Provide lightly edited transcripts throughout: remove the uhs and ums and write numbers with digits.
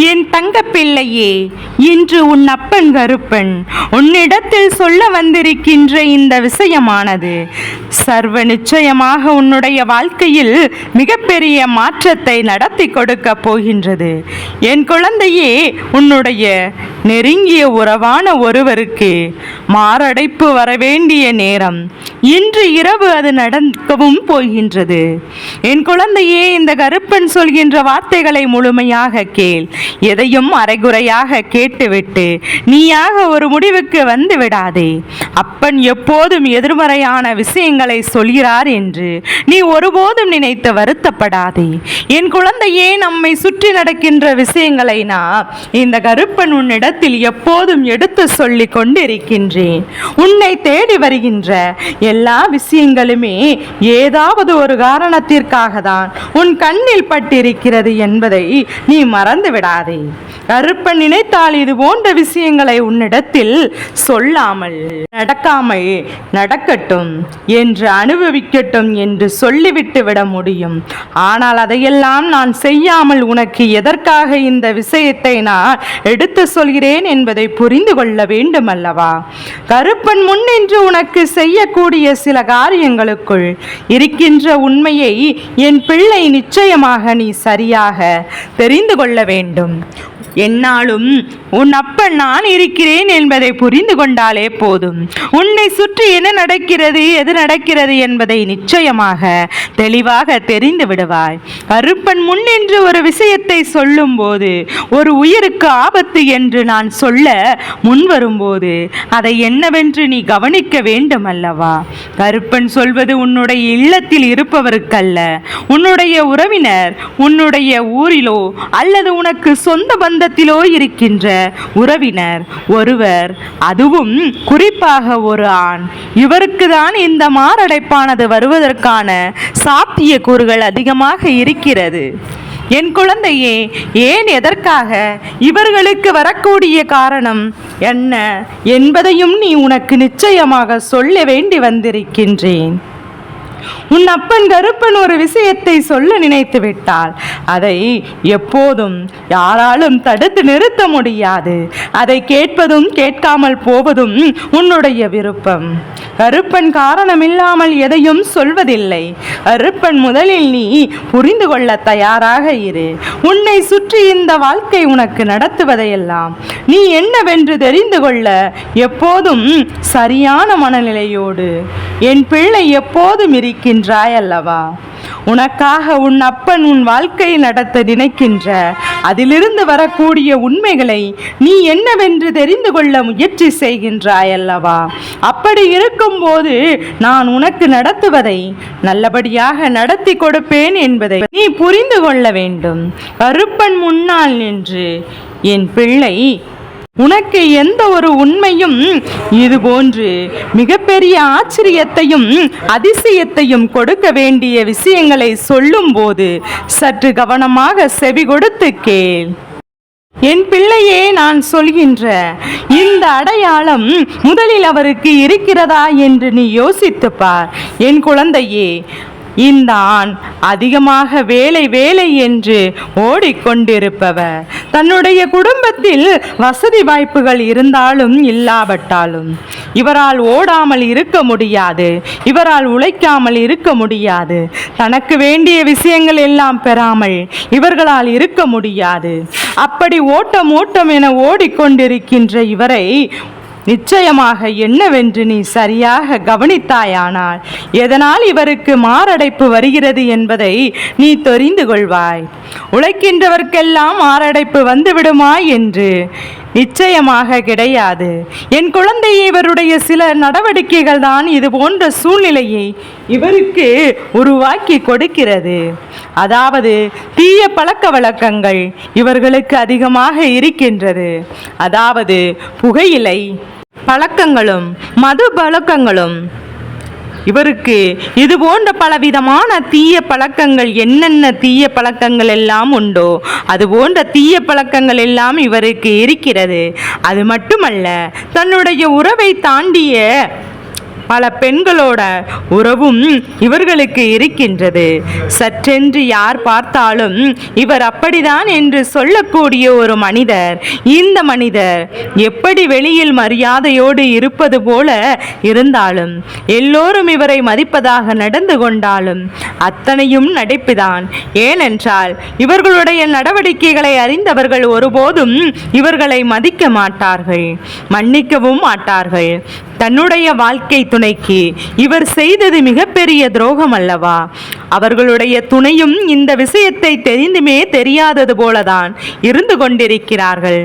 என் தங்க பிள்ளையே, இன்று உன் அப்பன் கருப்பன் உன்னிடத்தில் சொல்ல வந்திருக்கின்ற இந்த விஷயமானது சர்வ நிச்சயமாக உன்னுடைய வாழ்க்கையில் மிகப்பெரிய மாற்றத்தை நடத்தி கொடுக்க போகின்றது. என் குழந்தையே, உன்னுடைய நெருங்கிய உறவான ஒருவருக்கு மாரடைப்பு வரவேண்டிய நேரம் இன்று இரவு அது நடக்கவும் போகின்றது. என் குழந்தையே, இந்த கருப்பன் சொல்கின்ற வார்த்தைகளை முழுமையாக கேள். எதையும் அரைகுறையாக கேட்டுவிட்டு நீயாக ஒரு முடிவுக்கு வந்து விடாதே. அப்பன் எப்போதும் எதிர்மறையான விஷயங்களை சொல்கிறார் என்று நீ ஒருபோதும் நினைத்து வருத்தப்படாதே. என் குழந்தையே, நம்மை சுற்றி நடக்கின்ற விஷயங்களை நான் இந்த கருப்பன் உன்னிடத்தில் எப்போதும் எடுத்து சொல்லி கொண்டிருக்கின்றேன். உன்னை தேடி வருகின்ற எல்லா விஷயங்களுமே ஏதாவது ஒரு காரணத்திற்காக தான் உன் கண்ணில் பட்டிருக்கிறது என்பதை நீ மறந்து விடாதே. கருப்பன் நினைத்தால் இது போன்ற விஷயங்களை உன்னிடத்தில் சொல்லாமல் நடக்காமல் நடக்கட்டும் என்று அனுபவிக்கட்டும் என்று சொல்லிவிட்டு விட முடியும். ஆனால் அதையெல்லாம் நான் செய்யாமல் உனக்கு எதற்காக இந்த விஷயத்தை நான் எடுத்து சொல்கிறேன் என்பதை புரிந்து கொள்ள வேண்டும் அல்லவா? கருப்பன் முன்னின்று உனக்கு செய்யக்கூடிய சில காரியங்களுக்குள் இருக்கின்ற உண்மையை என் பிள்ளை நிச்சயமாக நீ சரியாக தெரிந்து கொள்ள வேண்டும். என்னாலும் உன் அப்பன் நான் இருக்கிறேன் என்பதை புரிந்து கொண்டாலே போதும். உன்னை சுற்றி என்ன நடக்கிறது, எது நடக்கிறது என்பதை நிச்சயமாக தெளிவாக தெரிந்து விடுவாய். கருப்பன் முன்னின்று ஒரு விஷயத்தை சொல்லும் போது, ஒரு உயிருக்கு ஆபத்து என்று நான் சொல்ல முன்வரும்போது அதை என்னவென்று நீ கவனிக்க வேண்டும் அல்லவா? கருப்பன் சொல்வது உன்னுடைய இல்லத்தில் இருப்பவருக்கல்ல, உன்னுடைய உறவினர், உன்னுடைய ஊரிலோ அல்லது உனக்கு சொந்த பந்தத்திலோ இருக்கின்ற உறவினர் ஒருவர், அதுவும் குறிப்பாக ஒரு ஆண். இவருக்கு தான் இந்த மாரடைப்பானது வருவதற்கான சாத்தியக்கூறுகள் அதிகமாக இருக்கிறது. என் குழந்தையே, ஏன், எதற்காக இவர்களுக்கு வரக்கூடிய காரணம் என்ன என்பதையும் நீ உனக்கு நிச்சயமாக சொல்ல வேண்டி வந்திருக்கின்றேன். உன் அப்பன் கருப்பன் ஒரு விஷயத்தை சொல்ல நினைத்து விட்டால் அதை எப்போதும் யாராலும் தடுத்து நிறுத்த முடியாது. அதை கேட்பதும் கேட்காமல் போவதும் உன்னுடைய விருப்பம். கருப்பன் காரணமில்லாமல் எதையும் சொல்வதில்லை. கருப்பன் முதலில் நீ புரிந்து கொள்ள தயாராக இரு. உன்னை சுற்றி இந்த வாழ்க்கை உனக்கு நடத்துவதையெல்லாம் நீ என்னவென்று தெரிந்து கொள்ள எப்போதும் சரியான மனநிலையோடு என் பிள்ளை எப்போதும் இருக்கின்றாய் அல்லவா? உனக்காக உன் அப்பன் உன் வாழ்க்கையை நடத்த நினைக்கின்ற அதிலிருந்து வரக்கூடிய உண்மைகளை நீ என்னவென்று தெரிந்து கொள்ள முயற்சி செய்கின்றாய் அல்லவா? அப்படி இருக்கும்போது நான் உனக்கு நடத்துவதை நல்லபடியாக நடத்தி கொடுப்பேன் என்பதை நீ புரிந்து கொள்ள வேண்டும். கருப்பன் முன்னால் நின்று என் பிள்ளை உனக்கு எந்த ஒரு உண்மையும் இதுபோன்று மிகப்பெரிய ஆச்சரியத்தையும் அதிசயத்தையும் கொடுக்க வேண்டிய விஷயங்களை சொல்லும் போது சற்று கவனமாக செவி கொடுத்து கேள். என் பிள்ளையே, நான் சொல்கின்ற இந்த அடையாளம் முதலில் அவருக்கு இருக்கிறதா என்று நீ யோசித்துப் பார். என் குழந்தையே, இந்த ஆண் அதிகமாக வேலை வேலை என்று ஓடிக்கொண்டிருப்பவர், தன்னுடைய குடும்பத்தில் வசதி வாய்ப்புகள் இருந்தாலும் இல்லாவிட்டாலும் இவரால் ஓடாமல் இருக்க முடியாது, இவரால் உழைக்காமல் இருக்க முடியாது, தனக்கு வேண்டிய விஷயங்கள் எல்லாம் பெறாமல் இவர்களால் இருக்க முடியாது. அப்படி ஓட்டம் ஓட்டம் என ஓடிக்கொண்டிருக்கின்ற இவரை நிச்சயமாக என்னவென்று நீ சரியாக கவனித்தாயானால் எதனால் இவருக்கு மாரடைப்பு வருகிறது என்பதை நீ தெரிந்து கொள்வாய். உழைக்கின்றவர்க்கெல்லாம் மாரடைப்பு வந்துவிடுமா என்று நிச்சயமாக கிடையாது. என் குழந்தை, இவருடைய சில நடவடிக்கைகள் தான் இது போன்ற சூழ்நிலையை இவருக்கு உருவாக்கி கொடுக்கிறது. அதாவது தீய பழக்க வழக்கங்கள் இவர்களுக்கு அதிகமாக இருக்கின்றது. அதாவது புகையிலை பழக்கங்களும் மது பழக்கங்களும் இவருக்கு இது போன்ற பலவிதமான தீய பழக்கங்கள், என்னென்ன தீய பழக்கங்கள் எல்லாம் உண்டோ அது போன்ற தீய பழக்கங்கள் எல்லாம் இவருக்கு இருக்கிறது. அது மட்டுமல்ல, தன்னுடைய உறவை தாண்டிய பல பெண்களோட உறவும் இவர்களுக்கு இருக்கின்றது. சற்றென்று யார் பார்த்தாலும் இவர் அப்படிதான் என்று சொல்லக்கூடிய ஒரு மனிதர். இந்த மனிதர் எப்படி வெளியில் மரியாதையோடு இருப்பது போல இருந்தாலும், எல்லோரும் இவரை மதிப்பதாக நடந்து கொண்டாலும் அத்தனையும் நடிப்புதான். ஏனென்றால் இவர்களுடைய நடவடிக்கைகளை அறிந்தவர்கள் ஒருபோதும் இவர்களை மதிக்க மாட்டார்கள், மன்னிக்கவும் மாட்டார்கள். தன்னுடைய வாழ்க்கை துணைக்கு இவர் செய்தது மிகப்பெரிய துரோகம் அல்லவா? அவர்களுடைய துணையும் இந்த விஷயத்தை தெரிந்துமே தெரியாதது போலதான் இருந்து கொண்டிருக்கிறார்கள்.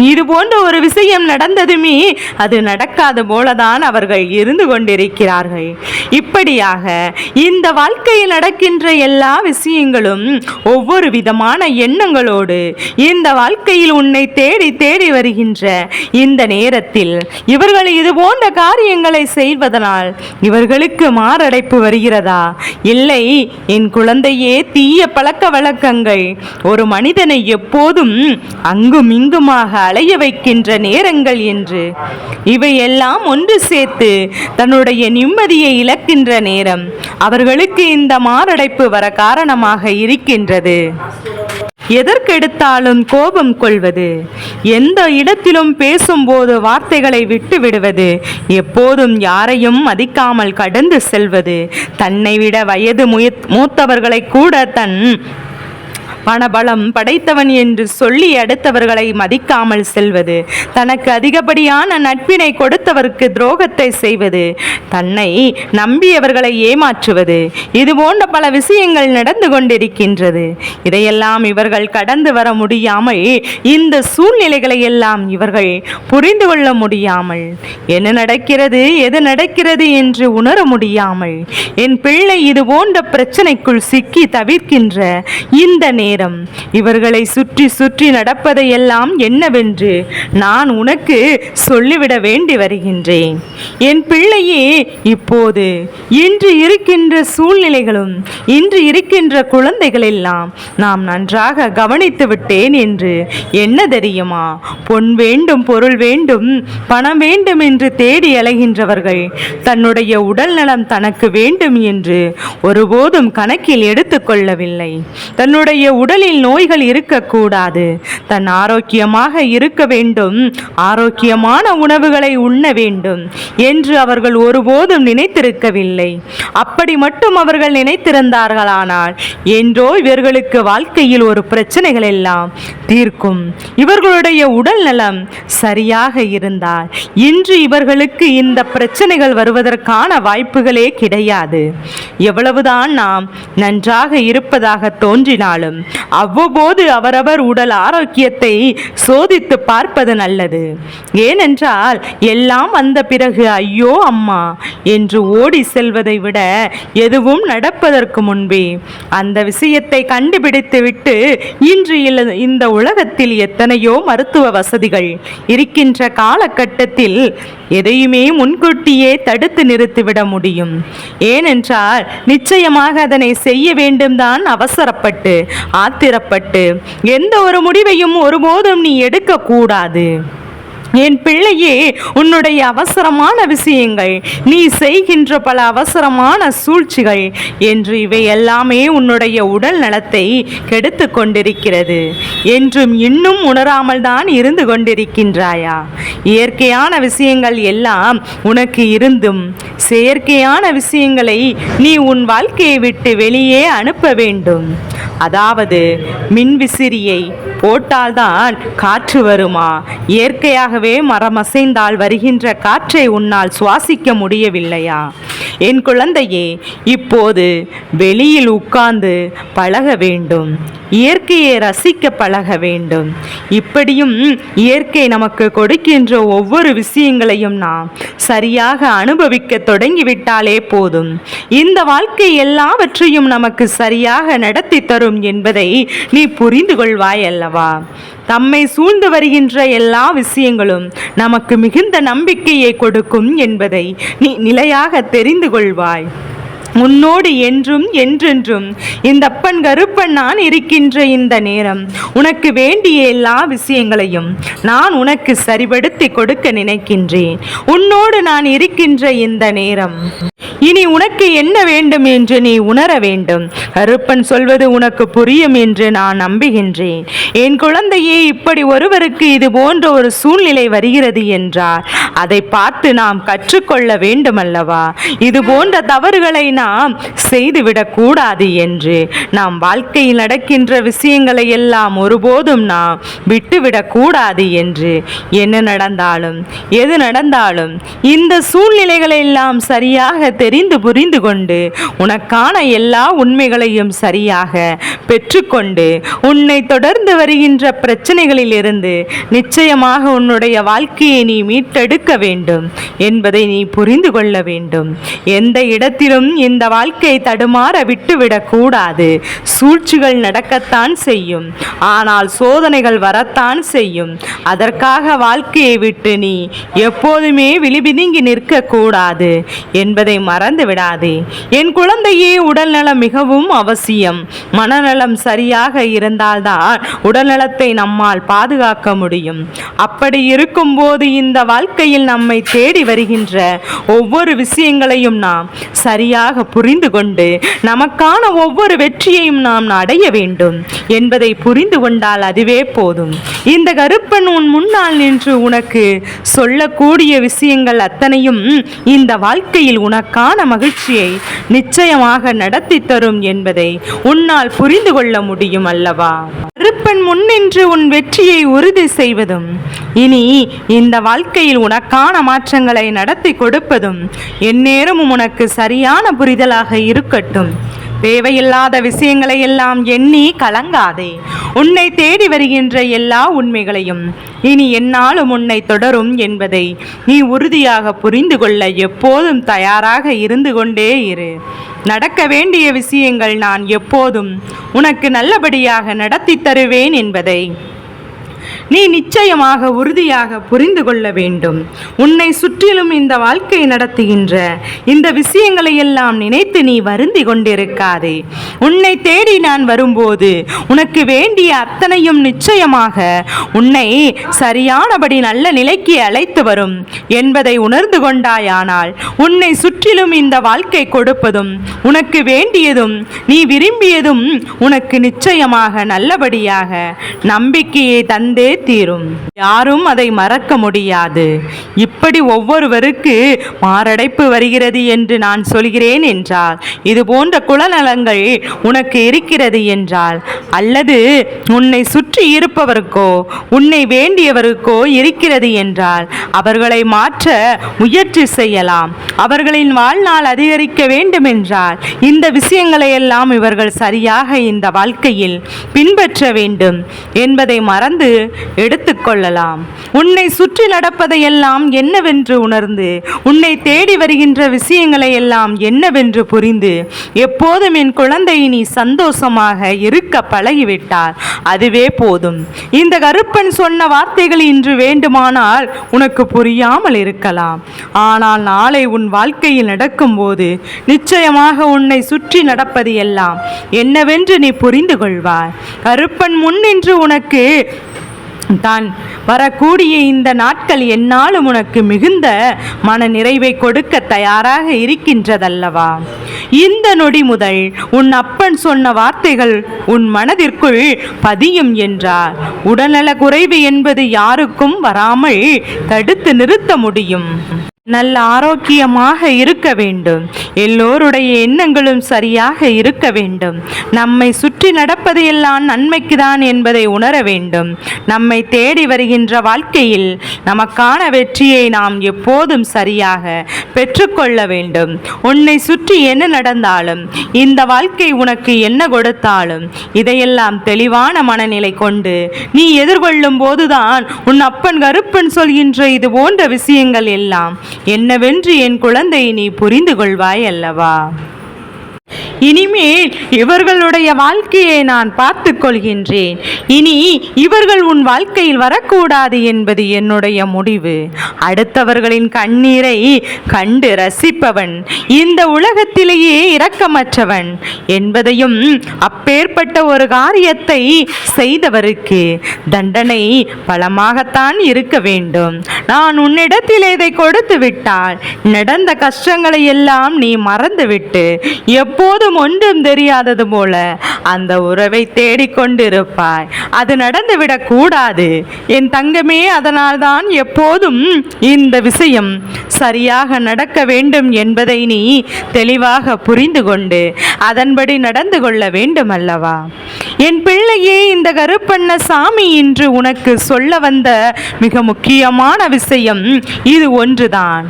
இது போன்ற ஒரு விஷயம் நடந்ததுமே அது நடக்காத போலதான் அவர்கள் இருந்து கொண்டிருக்கிறார்கள். இப்படியாக இந்த வாழ்க்கையில் நடக்கின்ற எல்லா விஷயங்களும் ஒவ்வொரு விதமான எண்ணங்களோடு இந்த வாழ்க்கையில் உன்னை தேடி தேடி வருகின்ற இந்த நேரத்தில் இவர்கள் இது போன்ற காரியங்களை செய்வதனால் இவர்களுக்கு மாரடைப்பு வருகிறதா? இல்லை, என் குழந்தையே, தீய பழக்க வழக்கங்கள் ஒரு மனிதனை எப்போதும் அங்கும் இங்குமாக அலைய வைக்கின்ற நேரங்கள் என்று இவையெல்லாம் ஒன்று சேர்த்து தன்னுடைய நிம்மதியை இழக்கின்ற நேரம் அவர்களுக்கு இந்த மாரடைப்பு வர காரணமாக இருக்கின்றது. எதற்கெடுத்தாலும் கோபம் கொள்வது, எந்த இடத்திலும் பேசும்போது வார்த்தைகளை விட்டு விடுவது, எப்போதும் யாரையும் மதிக்காமல் கடந்து செல்வது, தன்னை விட வயது மூத்தவர்களை கூட தன் பணபலம் படைத்தவன் என்று சொல்லி அடுத்தவர்களை மதிக்காமல் செல்வது, தனக்கு அதிகப்படியான நட்பினை கொடுத்தவருக்கு துரோகத்தை செய்வது, தன்னை நம்பியவர்களை ஏமாற்றுவது, இது போன்ற பல விஷயங்கள் நடந்து கொண்டிருக்கின்றது. இதையெல்லாம் இவர்கள் கடந்து வர முடியாமல், இந்த சூழ்நிலைகளை எல்லாம் இவர்கள் புரிந்து கொள்ள முடியாமல், என்ன நடக்கிறது எது நடக்கிறது என்று உணர முடியாமல், என் பிள்ளை இது போன்ற பிரச்சனைக்குள் சிக்கி தவிர்க்கின்ற இந்த நேரம் இவர்களை சுற்றி சுற்றி நடப்பதையெல்லாம் என்னவென்று நான் உனக்கு சொல்லிவிட வேண்டி வருகின்றேன். என் பிள்ளையே, இப்போது இன்று இருக்கின்ற சூழ்நிலைகளும் இன்று இருக்கின்ற குழந்தைகள் எல்லாம் நாம் நன்றாக கவனித்து விட்டேன் என்று என்ன தெரியுமா? பொன் வேண்டும், பொருள் வேண்டும், பணம் வேண்டும் என்று தேடி அலைகின்றவர்கள் தன்னுடைய உடல் நலம் தனக்கு வேண்டும் என்று ஒருபோதும் கணக்கில் எடுத்துக்கொள்ளவில்லை. தன்னுடைய உடலில் நோய்கள் இருக்கக்கூடாது, தன் ஆரோக்கியமாக இருக்க வேண்டும், ஆரோக்கியமான உணவுகளை உண்ண வேண்டும் என்று அவர்கள் ஒருபோதும் நினைத்திருக்கவில்லை. அப்படி மட்டும் அவர்கள் நினைத்திருந்தார்களானால் என்றோ இவர்களுக்கு வாழ்க்கையில் ஒரு பிரச்சனைகள் எல்லாம் தீர்க்கும். இவர்களுடைய உடல் நலம் சரியாக இருந்தால் இன்று இவர்களுக்கு இந்த பிரச்சனைகள் வருவதற்கான வாய்ப்புகளே கிடையாது. எவ்வளவுதான் நாம் நன்றாக இருப்பதாக தோன்றினாலும் அவ்வப்போது அவரவர் உடல் ஆரோக்கியத்தை சோதித்து பார்ப்பது நல்லது. ஏனென்றால் எல்லாம் வந்த பிறகு ஐயோ அம்மா என்று ஓடி செல்வதை விட எதுவும் நடப்பதற்கு முன்பே அந்த விஷயத்தை கண்டுபிடித்து விட்டு இன்று இந்த உலகத்தில் எத்தனையோ மருத்துவ வசதிகள் இருக்கின்ற காலகட்டத்தில் எதையுமே முன்கூட்டியே தடுத்து நிறுத்திவிட முடியும். ஏனென்றால் நிச்சயமாக அதனை செய்ய வேண்டும் தான். அவசரப்பட்டு ஆத்திரப்பட்டு எந்த ஒரு முடிவையும் ஒருபோதும் நீ எடுக்கக்கூடாது. என் பிள்ளையே, உன்னுடைய அவசரமான விஷயங்கள், நீ செய்கின்ற பல அவசரமான சூழ்ச்சிகள் என்று இவை எல்லாமே உன்னுடைய உடல் நலத்தை கெடுத்து கொண்டிருக்கிறது என்றும் இன்னும் உணராமல் தான் இருந்து கொண்டிருக்கின்றாயா? இயற்கையான விஷயங்கள் எல்லாம் உனக்கு இருந்தும் செயற்கையான விஷயங்களை நீ உன் வாழ்க்கையை விட்டு வெளியே அனுப்ப வேண்டும். அதாவது மின்விசிறியை போட்டால்தான் காற்று வருமா? இயற்கையாகவே மரம் அசைந்தால் வருகின்ற காற்றை உன்னால் சுவாசிக்க முடியவில்லையா? என் குழந்தையே, இப்போது வெளியில் உட்கார்ந்து பழக வேண்டும், இயற்கையை ரசிக்க பழக வேண்டும். இப்படியும் இயற்கை நமக்கு கொடுக்கின்ற ஒவ்வொரு விஷயங்களையும் நாம் சரியாக அனுபவிக்க தொடங்கிவிட்டாலே போதும். இந்த வாழ்க்கை எல்லாவற்றையும் நமக்கு சரியாக நடத்தி தரும் என்பதை நீ புரிந்து கொள்வாய் அல்லவா? தம்மை சூழ்ந்து வருகின்ற எல்லா விஷயங்களும் நமக்கு மிகுந்த நம்பிக்கையை கொடுக்கும் என்பதை நீ நிலையாக தெரிந்து கொள்வாய். உன்னோடு என்றும் என்றென்றும் இந்த அப்பன் கருப்பன் நான் இருக்கின்ற இந்த நேரம் உனக்கு வேண்டிய எல்லா விஷயங்களையும் நான் உனக்கு சரிபடுத்தி கொடுக்க நினைக்கின்றேன். உன்னோடு நான் இருக்கின்ற இந்த நேரம் இனி உனக்கு என்ன வேண்டும் என்று நீ உணர வேண்டும். கருப்பன் சொல்வது உனக்கு புரியும் என்று நான் நம்புகின்றேன். என் குழந்தையே, இப்படி ஒருவருக்கு இது போன்ற ஒரு சூழ்நிலை வருகிறது என்றால் அதை பார்த்து நாம் கற்றுக்கொள்ள வேண்டும் அல்லவா? இது போன்ற தவறுகளை நாம் செய்துவிடக் கூடாது என்று நாம் வாழ்க்கையில் நடக்கின்ற விஷயங்களை எல்லாம் ஒருபோதும் நாம் விட்டுவிடக் கூடாது என்று என்ன நடந்தாலும் எது நடந்தாலும் இந்த சூழ்நிலைகளை எல்லாம் சரியாக தெரிந்து புரிந்து கொண்டு உனக்கான எல்லா உண்மைகளையும் சரியாக பெற்றுக்கொண்டு உன்னை தொடர்ந்து வருகின்ற பிரச்சனைகளில் இருந்து நிச்சயமாக உன்னுடைய வாழ்க்கையை நீ மீட்டெடுக்க வேண்டும் என்பதை நீ புரிந்து கொள்ள வேண்டும். எந்த இடத்திலும் இந்த வாழ்க்கை தடுமாற விட்டுவிடக் கூடாது. சூழ்ச்சிகள் நடக்கத்தான் செய்யும், ஆனால் சோதனைகள் வரத்தான் செய்யும். அதற்காக வாழ்க்கையை விட்டு நீ எப்போதுமே விழிபிதுங்கி நிற்க கூடாது என்பதை மறந்து விடாதே. என் குழந்தையே, உடல்நலம் மிகவும் அவசியம். மனநலம் சரியாக இருந்தால்தான் உடல்நலத்தை நம்மால் பாதுகாக்க முடியும். அப்படி இருக்கும்போது இந்த வாழ்க்கையில் நம்மை தேடி வருகின்ற ஒவ்வொரு விஷயங்களையும் நாம் சரியாக புரிந்து கொண்டு நமக்கான ஒவ்வொரு வெற்றியையும் நாம் அடைய வேண்டும் என்பதை புரிந்து கொண்டால் அதுவே போதும். இந்த கருப்பன் உன் முன்னால் நின்று உனக்கு சொல்லக்கூடிய விஷயங்கள் அத்தனையும் இந்த வாழ்க்கையில் உனக்கான மகிழ்ச்சியை நிச்சயமாக நடத்தி தரும் என்பதை உன்னால் புரிந்து கொள்ள முடியும் அல்லவா? கருப்பன் முன்னின்று உன் வெற்றியை உறுதி செய்வதும் இனி இந்த வாழ்க்கையில் உனக்கான மாற்றங்களை நடத்தி கொடுப்பதும் எந்நேரமும் உனக்கு சரியான புரிதலாக இருக்கட்டும். தேவையில்லாத விஷயங்களை எல்லாம் எண்ணி கலங்காதே. உன்னை தேடி வருகின்ற எல்லா உண்மைகளையும் இனி எந்நாளும் உன்னை தொடரும் என்பதை நீ உறுதியாக புரிந்து கொள்ள எப்போதும் தயாராக இருந்து கொண்டே இரு. நடக்க வேண்டிய விஷயங்கள் நான் எப்போதும் உனக்கு நல்லபடியாக நடத்தி தருவேன் என்பதை நீ நிச்சயமாக உறுதியாக புரிந்து கொள்ள வேண்டும். உன்னை சுற்றிலும் இந்த வாழ்க்கை நடத்துகின்ற இந்த விஷயங்களை எல்லாம் நினைத்து நீ வருந்தி கொண்டிருக்காதே. உன்னை தேடி நான் வரும்போது உனக்கு வேண்டிய அத்தனையும் நிச்சயமாக உன்னை சரியானபடி நல்ல நிலைக்கு அழைத்து வரும் என்பதை உணர்ந்து கொண்டாயானால் உன்னை சுற்றிலும் இந்த வாழ்க்கை கொடுப்பதும் உனக்கு வேண்டியதும் நீ விரும்பியதும் உனக்கு நிச்சயமாக நல்லபடியாக நம்பிக்கையை தந்தே தீரும். யாரும் அதை மறக்க முடியாது. இப்படி ஒவ்வொருவருக்கு மாரடைப்பு வருகிறது என்று நான் சொல்கிறேன் என்றால், இது போன்ற குலநலங்கள் உனக்கு இருக்கிறது என்றால், அல்லது உன்னை சுற்றி இருப்பவருக்கோ உன்னை வேண்டியவருக்கோ இருக்கிறது என்றால் அவர்களை மாற்ற முயற்சி செய்யலாம். அவர்களின் வாழ்நாள் அதிகரிக்க வேண்டும் என்றால் இந்த விஷயங்களை எல்லாம் இவர்கள் சரியாக இந்த வாழ்க்கையில் பின்பற்ற வேண்டும் என்பதை மறந்து எடுத்துக்கொள்ளலாம். உன்னை சுற்றி நடப்பதையெல்லாம் என்னவென்று உணர்ந்து உன்னை தேடி வருகின்ற விஷயங்களை எல்லாம் என்னவென்று புரிந்து எப்போதும் என் குழந்தை நீ சந்தோஷமாக இருக்க பழகிவிட்டால் அதுவே போதும். இந்த கருப்பன் சொன்ன வார்த்தைகள் இன்று வேண்டுமானால் உனக்கு புரியாமல் இருக்கலாம். ஆனால் நாளை உன் வாழ்க்கையில் நடக்கும்போது நிச்சயமாக உன்னை சுற்றி நடப்பது எல்லாம் என்னவென்று நீ புரிந்து கொள்வாய். கருப்பன் முன்னின்று உனக்கு தான் வரக்கூடிய இந்த நாட்கள் என்னாலும் உனக்கு மிகுந்த மன நிறைவை கொடுக்க தயாராக இருக்கின்றதல்லவா? இந்த நொடி முதல் உன் அப்பன் சொன்ன வார்த்தைகள் உன் மனதிற்குள் பதியும் என்றார். உடல்நல குறைவு என்பது யாருக்கும் வராமல் தடுத்து நிறுத்த முடியும். நல்ல ஆரோக்கியமாக இருக்க வேண்டும். எல்லோருடைய எண்ணங்களும் சரியாக இருக்க வேண்டும். நம்மை சுற்றி நடப்பதையெல்லாம் நன்மைக்கு தான் என்பதை உணர வேண்டும். நம்மை தேடி வருகின்ற வாழ்க்கையில் நமக்கான வெற்றியை நாம் எப்போதும் சரியாக பெற்றுக்கொள்ள வேண்டும். உன்னை சுற்றி என்ன நடந்தாலும் இந்த வாழ்க்கை உனக்கு என்ன கொடுத்தாலும் இதையெல்லாம் தெளிவான மனநிலை கொண்டு நீ எதிர்கொள்ளும் போதுதான் உன் அப்பன் கருப்பன் சொல்கின்ற இது போன்ற விஷயங்கள் எல்லாம் என்னவென்று என் குழந்தை நீ புரிந்து கொள்வாய் அல்லவா? இனிமேல் இவர்களுடைய வாழ்க்கையை நான் பார்த்து கொள்கின்றேன். இனி இவர்கள் உன் வாழ்க்கையில் வரக்கூடாது என்பது என்னுடைய முடிவு. அடுத்தவர்களின் கண்ணீரை கண்டு ரசிப்பவன் இந்த உலகத்திலேயே இரக்கமற்றவன் என்பதையும், அப்பேற்பட்ட ஒரு காரியத்தை செய்தவருக்கு தண்டனை பலமாகத்தான் இருக்க வேண்டும். நான் உன்னிடத்தில் இதை கொடுத்து விட்டால் நடந்த கஷ்டங்களை எல்லாம் நீ மறந்துவிட்டு எப்போதும் ஒன்றும் தெரியாதது போல அந்த உறவை தேடிக்கொண்டிருப்பாய். அது நடந்துவிடக் கூடாது என் தங்கமே. அதனால்தான் எப்போதும் இந்த விஷயம் சரியாக நடக்க வேண்டும் என்பதை நீ தெளிவாக புரிந்து கொண்டு அதன்படி நடந்து கொள்ள வேண்டும் அல்லவா? என் பிள்ளையே, இந்த கருப்பண்ணசாமி இன்று உனக்கு சொல்ல வந்த மிக முக்கியமான விஷயம் இது ஒன்றுதான்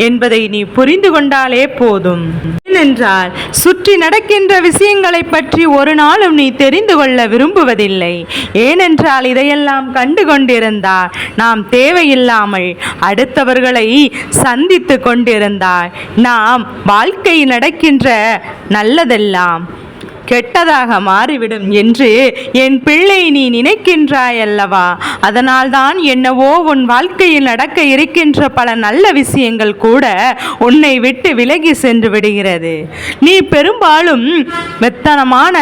என்பதை நீ புரிந்து கொண்டாலே போதும். ஏனென்றால் சுற்றி நடக்கின்ற விஷயங்களை பற்றி ஒரு நாளும் நீ தெரிந்து கொள்ள விரும்புவதில்லை. ஏனென்றால் இதையெல்லாம் கண்டு கொண்டிருந்தால் நாம் தேவையில்லாமல் அடுத்தவர்களை சந்தித்து கொண்டிருந்தால் நாம் வாழ்க்கையில் நடக்கின்ற நல்லதெல்லாம் கெட்டதாக மாறிவிடும் என்று என் பிள்ளை நீ நினைக்கின்றாய் அல்லவா? அதனால்தான் என்னவோ உன் வாழ்க்கையில் நடக்க இருக்கின்ற பல நல்ல விஷயங்கள் கூட உன்னை விட்டு விலகி சென்று விடுகிறது. நீ பெரும்பாலும் மெத்தனமான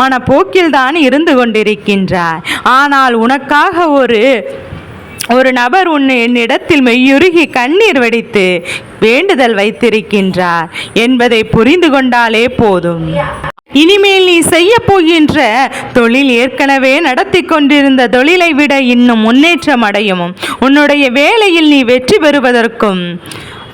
மனப்போக்கில்தான் இருந்து கொண்டிருக்கின்றாய். ஆனால் உனக்காக ஒரு நபர் என்னிடத்தில் மெய்யுருகி கண்ணீர் வடித்து வேண்டுதல் வைத்திருக்கின்றார் என்பதை புரிந்து கொண்டாலே போதும். இனிமேல் நீ செய்ய போகின்ற தொழில் ஏற்கனவே நடத்தி கொண்டிருந்த தொழிலை விட இன்னும் முன்னேற்றம் அடையும். உன்னுடைய வேலையில் நீ வெற்றி பெறுவதற்கும்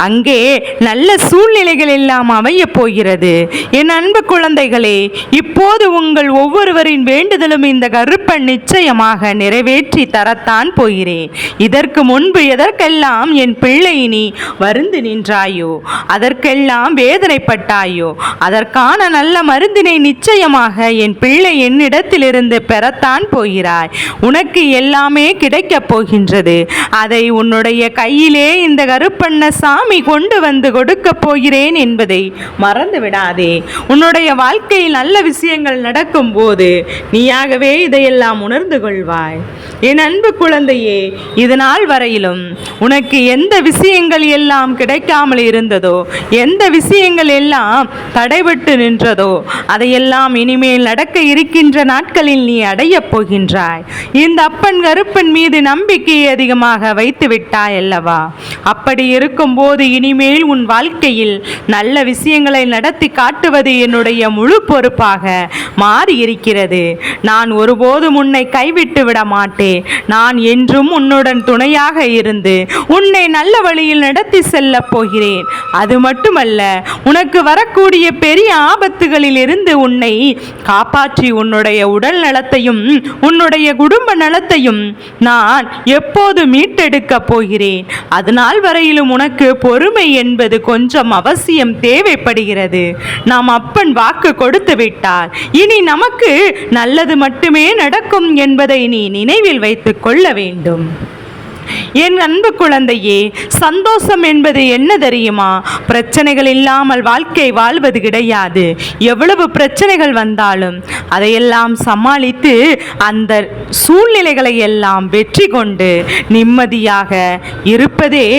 அங்கே நல்ல சூழ்நிலைகள் எல்லாம் அமையப் போகிறது. என் அன்பு குழந்தைகளே, இப்போது உங்கள் ஒவ்வொருவரின் வேண்டுதலும் இந்த கருப்பன் நிச்சயமாக நிறைவேற்றி தரத்தான் போகிறேன். இதற்கு முன்பு எதற்கெல்லாம் என் பிள்ளை நீ வருந்து நின்றாயோ, அதற்கெல்லாம் வேதனைப்பட்டாயோ, அதற்கான நல்ல மருந்தினை நிச்சயமாக என் பிள்ளை என்னிடத்திலிருந்து பெறத்தான் போகிறாய். உனக்கு எல்லாமே கிடைக்கப் போகின்றது. அதை உன்னுடைய கையிலே இந்த கருப்பண்ணசாமி கொண்டு வந்து கொடுக்க போகிறேன் என்பதை மறந்து விடாதே. உன்னுடைய வாழ்க்கையில் நல்ல விஷயங்கள் நடக்கும் போது நீயாகவே இதையெல்லாம் உணர்ந்து கொள்வாய். என் அன்பு குழந்தையே, இது நாள் வரையிலும் உனக்கு எந்த விஷயங்கள் எல்லாம் கிடைக்காமல் இருந்ததோ, எந்த விஷயங்கள் எல்லாம் தடைபட்டு நின்றதோ, அதையெல்லாம் இனிமேல் நடக்க இருக்கின்ற நாட்களில் நீ அடையப் போகின்றாய். இந்த அப்பன் கருப்பன் மீது நம்பிக்கையை அதிகமாக வைத்து விட்டாய் அல்லவா? அப்படி இருக்கும் போது இனிமேல் உன் வாழ்க்கையில் நல்ல விஷயங்களை நடத்தி காட்டுவது என்னுடைய முழு பொறுப்பாக மாறி இருக்கிறது. நான் ஒருபோதும் உன்னை கைவிட்டு விட மாட்டேன். நான் என்றும் உன்னுடன் துணையாக இருந்து உன்னை நல்ல வழியில் நடத்தி செல்ல போகிறேன். அது மட்டுமல்ல, உனக்கு வரக்கூடிய பெரிய ஆபத்துகளில் இருந்து உன்னை காப்பாற்றி உன்னுடைய உடல் நலத்தையும் உன்னுடைய குடும்ப நலத்தையும் நான் எப்போது மீட்டெடுக்க போகிறேன். அதனால் வரையிலும் உனக்கு பொறுமை என்பது கொஞ்சம் அவசியம் தேவைப்படுகிறது. நாம் அப்பன் வாக்கு கொடுத்து விட்டார். இனி நமக்கு நல்லது மட்டுமே நடக்கும் என்பதை நீ நினைவில் வைத்துக் கொள்ள வேண்டும். என் அன்பு குழந்தையே, சந்தோஷம் என்பது என்ன தெரியுமா? பிரச்சனைகள் இல்லாமல் வாழ்க்கை வாழ்வது கிடையாது. எவ்வளவு பிரச்சனைகள் வந்தாலும் அதையெல்லாம் சமாளித்து அந்த சூழ்நிலைகளை எல்லாம் வெற்றி கொண்டு நிம்மதியாக இருப்பதே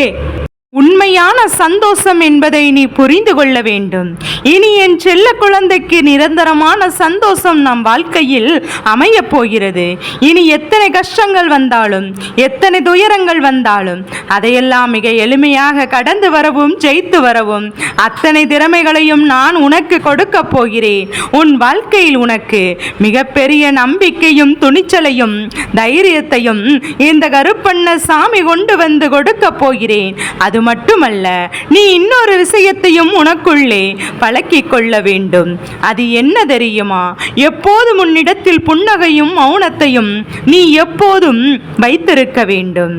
உண்மையான சந்தோஷம் என்பதை நீ புரிந்து கொள்ள வேண்டும். இனி என் செல்ல குழந்தைக்கு நிரந்தரமான சந்தோஷம் நம் வாழ்க்கையில் அமையப் போகிறது. இனி எத்தனை கஷ்டங்கள் வந்தாலும், எத்தனை துயரங்கள் வந்தாலும் அதையெல்லாம் மிக எளிமையாக கடந்து வரவும் ஜெயித்து வரவும் அத்தனை திறமைகளையும் நான் உனக்கு கொடுக்க போகிறேன். உன் வாழ்க்கையில் உனக்கு மிகப்பெரிய நம்பிக்கையும் துணிச்சலையும் தைரியத்தையும் இந்த கருப்பண்ணசாமி கொண்டு வந்து கொடுக்க போகிறேன். அது மட்டுமல்ல, நீ இன்னொரு விஷயத்தையும் உனக்குள்ளே பழக்கிக் கொள்ள வேண்டும். அது என்ன தெரியுமா? எப்போதும் உன்னிடத்தில் புன்னகையும் மௌனத்தையும் நீ எப்போதும் வைத்திருக்க வேண்டும்.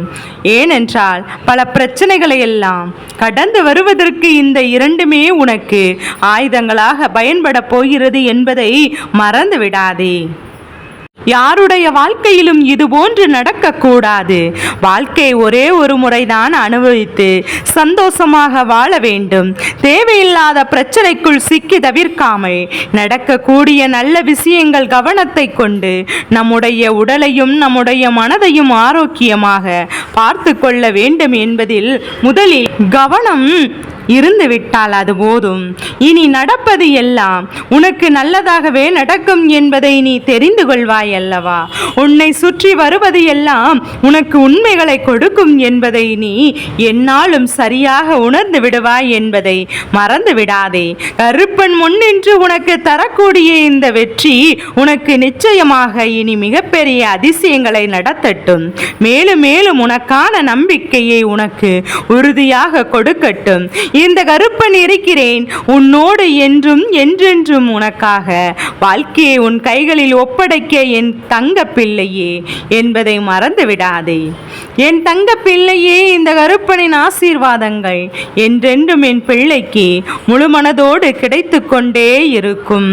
ஏனென்றால் பல பிரச்சனைகளை எல்லாம் கடந்து வருவதற்கு இந்த இரண்டுமே உனக்கு ஆயுதங்களாக பயன்பட போகிறது என்பதை மறந்து விடாதே. யாருடைய வாழ்க்கையிலும் இது போன்று நடக்கக்கூடாது. வாழ்க்கை ஒரே ஒரு முறைதான் அனுபவித்து சந்தோஷமாக வாழ வேண்டும். தேவையில்லாத பிரச்சனைக்குள் சிக்கி தவிர்க்காமல் நடக்கக்கூடிய நல்ல விஷயங்கள் கவனத்தை கொண்டு நம்முடைய உடலையும் நம்முடைய மனதையும் ஆரோக்கியமாக பார்த்து கொள்ள வேண்டும் என்பதில் முதலில் கவனம் இருந்து விட்டால் அது போதும். இனி நடப்பது எல்லாம் உனக்கு நல்லதாகவே நடக்கும் என்பதை நீ தெரிந்து கொள்வாய் அல்லவா? உன்னை சுற்றி வருவது எல்லாம் உனக்கு உண்மைகளை கொடுக்கும் என்பதை நீ என்னாலும் சரியாக உணர்ந்து விடுவாய் என்பதை மறந்து விடாதே. கருப்பன் முன்னின்று உனக்கு தரக்கூடிய இந்த வெற்றி உனக்கு நிச்சயமாக இனி மிகப்பெரிய அதிசயங்களை நடத்தட்டும். மேலும் மேலும் உனக்கான நம்பிக்கையை உனக்கு உறுதியாக கொடுக்கட்டும். இந்த கருப்பன் இருக்கிறேன் உன்னோடு என்றும் என்றென்றும் உனக்காக வாழ்க்கையை உன் கைகளில் ஒப்படைக்க என் தங்க பிள்ளையே என்பதை மறந்து விடாதே. என் தங்க பிள்ளையே, இந்த கருப்பனின் ஆசீர்வாதங்கள் என்றென்றும் என் பிள்ளைக்கு முழு மனதோடு கிடைத்து கொண்டே இருக்கும்.